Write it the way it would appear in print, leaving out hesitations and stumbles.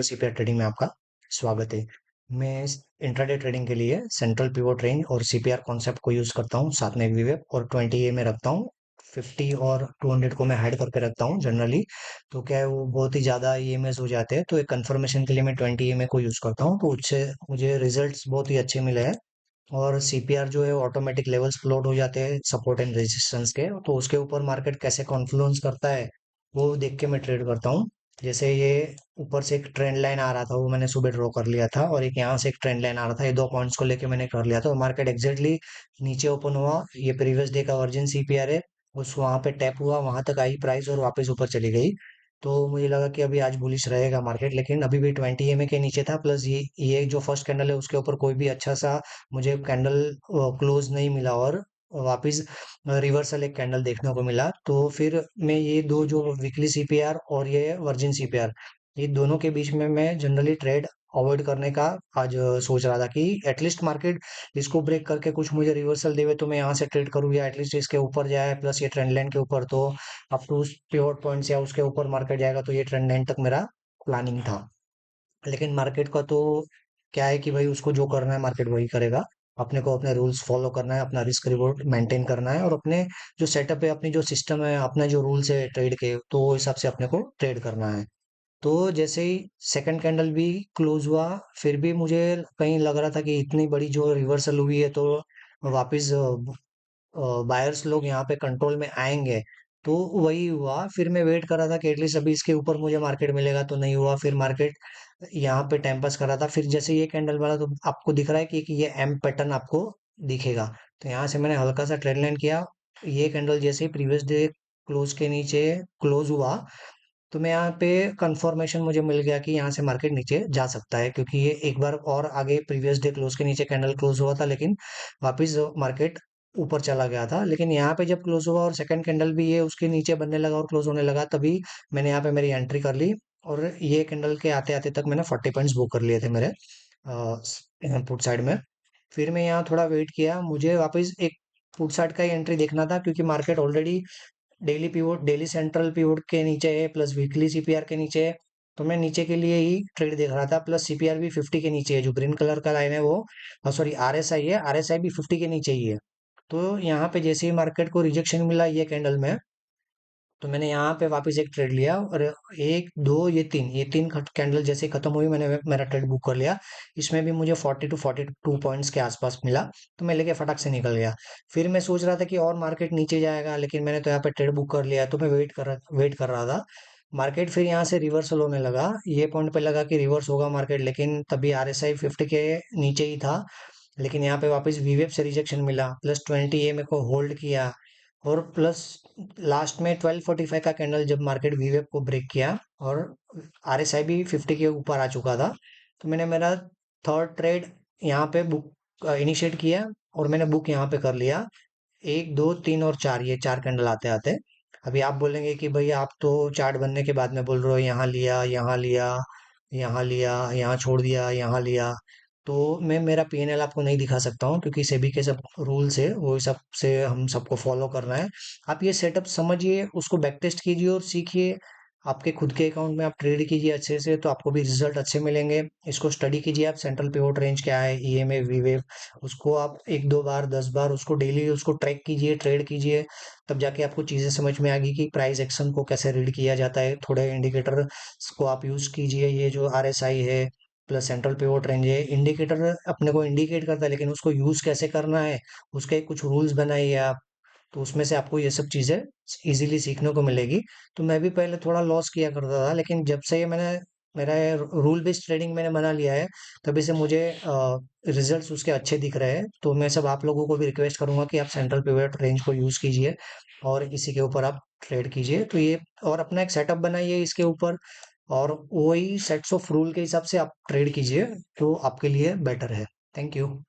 CPR trading में आपका स्वागत है। मैं इंट्राडे ट्रेडिंग के लिए सेंट्रल पिवोट रेंज और सीपीआर कॉन्सेप्ट को यूज करता हूँ, साथ में वीवेप और 20 में रखता हूँ। 50 और 200 को मैं हाइड करके रखता हूँ जनरली। तो क्या है, वो बहुत ही ज्यादा ईएमएस हो जाते हैं, तो एक कंफर्मेशन के लिए मैं 20 को यूज करता हूँ, तो उससे मुझे रिजल्ट्स बहुत ही अच्छे मिले हैं। और सीपीआर जो है ऑटोमेटिक लेवल्स प्लॉट हो जाते हैं सपोर्ट एंड रेजिस्टेंस के, तो उसके ऊपर मार्केट कैसे कॉन्फ्लुएंस करता है वो देख के मैं ट्रेड करता हूँ। जैसे ये ऊपर से एक ट्रेंड लाइन आ रहा था, वो मैंने सुबह ड्रॉ कर लिया था, और एक यहाँ से एक ट्रेंड लाइन आ रहा था, ये दो पॉइंट्स को लेके मैंने कर लिया था, और मार्केट एग्जैक्टली नीचे ओपन हुआ। ये प्रीवियस डे का वर्जिन सीपीआर है, उस वहां पे टैप हुआ, वहां तक आई प्राइस और वापस ऊपर चली गई। तो मुझे लगा कि अभी आज बुलिश रहेगा मार्केट, लेकिन अभी भी 20 के नीचे था। प्लस ये जो फर्स्ट कैंडल है उसके ऊपर कोई भी अच्छा सा मुझे कैंडल क्लोज नहीं मिला, और वापस रिवर्सल एक कैंडल देखने को मिला। तो फिर मैं ये दो जो वीकली सीपीआर और ये वर्जिन सीपीआर, ये दोनों के बीच में मैं जनरली ट्रेड अवॉइड करने का आज सोच रहा था कि एटलीस्ट मार्केट इसको ब्रेक करके कुछ मुझे रिवर्सल देवे तो मैं यहाँ से ट्रेड करूँ, या एटलीस्ट इसके ऊपर जाए, प्लस ये ट्रेंड लाइन के ऊपर, तो अप टू पिवट पॉइंट्स या उसके ऊपर मार्केट जाएगा, तो ये ट्रेंड लाइन तक मेरा प्लानिंग था। लेकिन मार्केट का तो क्या है कि भाई उसको जो करना है मार्केट वही करेगा। अपने को अपने रूल्स फॉलो करना है, अपना रिस्क रिवॉर्ड मेंटेन करना है, और अपने जो सेटअप है, अपनी जो सिस्टम है, अपने जो रूल्स है ट्रेड के, तो वो हिसाब से अपने को ट्रेड करना है। तो जैसे ही सेकंड कैंडल भी क्लोज हुआ, फिर भी मुझे कहीं लग रहा था कि इतनी बड़ी जो रिवर्सल हुई है, तो वापस बायर्स लोग यहाँ पे कंट्रोल में आएंगे। तो वही हुआ, फिर मैं वेट कर रहा था कि एटलीस्ट अभी इसके ऊपर मुझे मार्केट मिलेगा, तो नहीं हुआ। फिर मार्केट यहाँ पे टाइम पास कर रहा था। फिर जैसे ये कैंडल वाला, तो आपको दिख रहा है कि ये एम पैटर्न आपको दिखेगा। तो यहाँ से मैंने हल्का सा ट्रेड लाइन किया। ये कैंडल जैसे ही प्रीवियस डे क्लोज के नीचे क्लोज हुआ, तो मैं यहाँ पे कंफर्मेशन मुझे मिल गया कि यहाँ से मार्केट नीचे जा सकता है, क्योंकि ये एक बार और आगे प्रीवियस डे क्लोज के नीचे कैंडल क्लोज हुआ था, लेकिन वापस मार्केट ऊपर चला गया था। लेकिन यहाँ पे जब क्लोज हुआ और सेकंड कैंडल भी ये उसके नीचे बनने लगा और क्लोज होने लगा, तभी मैंने यहाँ पे मेरी एंट्री कर ली। और ये कैंडल के आते आते तक मैंने 40 पॉइंट्स बुक कर लिए थे मेरे पुट साइड में। फिर मैं यहाँ थोड़ा वेट किया, मुझे वापस एक पुट साइड का ही एंट्री देखना था, क्योंकि market already daily pivot, daily central pivot के नीचे है, प्लस वीकली सीपीआर के नीचे है। तो मैं नीचे के लिए ही ट्रेड देख रहा था, प्लस सीपीआर भी 50 के नीचे है, जो ग्रीन कलर का लाइन है वो, सॉरी आरएसआई है, आरएसआई भी 50 के नीचे ही है। तो यहाँ पे जैसे ही मार्केट को रिजेक्शन मिला ये कैंडल में, तो मैंने यहाँ पे वापस एक ट्रेड लिया, और एक दो ये तीन कैंडल जैसे ही खत्म हुई, मैंने मेरा ट्रेड बुक कर लिया। इसमें भी मुझे 40 to 42 पॉइंट्स के आसपास मिला, तो मैं लेके फटाक से निकल गया। फिर मैं सोच रहा था कि और मार्केट नीचे जाएगा, लेकिन मैंने तो यहाँ पे ट्रेड बुक कर लिया, तो मैं वेट कर रहा था। मार्केट फिर यहाँ से रिवर्सल होने लगा, ये पॉइंट पे लगा कि रिवर्स होगा मार्केट, लेकिन तभी आरएसआई 50 के नीचे ही था। लेकिन यहाँ पे वापस वीवेप से रिजेक्शन मिला, प्लस 20 ए मेरे को होल्ड किया। और प्लस लास्ट में 12:45 का कैंडल जब मार्केट वीवेप को ब्रेक किया, और आरएसआई भी 50 के ऊपर आ चुका था, तो मैंने मेरा थर्ड ट्रेड यहाँ पे बुक इनिशिएट किया, और मैंने बुक यहाँ पे कर लिया। एक दो तीन और चार, ये चार कैंडल आते आते। अभी आप बोलेंगे कि भाई आप तो चार्ट बनने के बाद में बोल रहे हो, यहाँ लिया, यहाँ लिया, यहाँ लिया, यहाँ छोड़ दिया, यहाँ लिया। तो मैं मेरा पीएनएल आपको नहीं दिखा सकता हूँ, क्योंकि सेबी के सब रूल्स है, वो सब से हम सबको फॉलो करना है। आप ये सेटअप समझिए, उसको बैक टेस्ट कीजिए और सीखिए। आपके खुद के अकाउंट में आप ट्रेड कीजिए अच्छे से, तो आपको भी रिजल्ट अच्छे मिलेंगे। इसको स्टडी कीजिए आप, सेंट्रल पिवोट रेंज क्या है, ईएमए वीवेव, उसको आप एक दो बार 10 बार उसको डेली उसको ट्रैक कीजिए, ट्रेड कीजिए। तब जाके आपको चीजें समझ में आएगी कि प्राइस एक्शन को कैसे रीड किया जाता है। थोड़े इंडिकेटर को आप यूज कीजिए, ये जो आरएसआई है, प्लस सेंट्रल पिवोट रेंज है, इंडिकेटर अपने को इंडिकेट करता है, लेकिन उसको यूज कैसे करना है, उसके कुछ रूल्स बनाइए आप। तो उसमें से आपको ये सब चीजें इजीली सीखने को मिलेगी। तो मैं भी पहले थोड़ा लॉस किया करता था, लेकिन जब से ये मैंने मेरा रूल बेस्ड ट्रेडिंग मैंने बना लिया है, तभी से मुझे रिजल्ट्स उसके अच्छे दिख रहे हैं। तो मैं सब आप लोगों को भी रिक्वेस्ट करूंगा कि आप सेंट्रल पिवट रेंज को यूज कीजिए, और इसी के ऊपर आप ट्रेड कीजिए। तो ये, और अपना एक सेटअप बनाइए इसके ऊपर, और वही सेट्स ऑफ रूल के हिसाब से आप ट्रेड कीजिए, तो आपके लिए बेटर है। Thank you.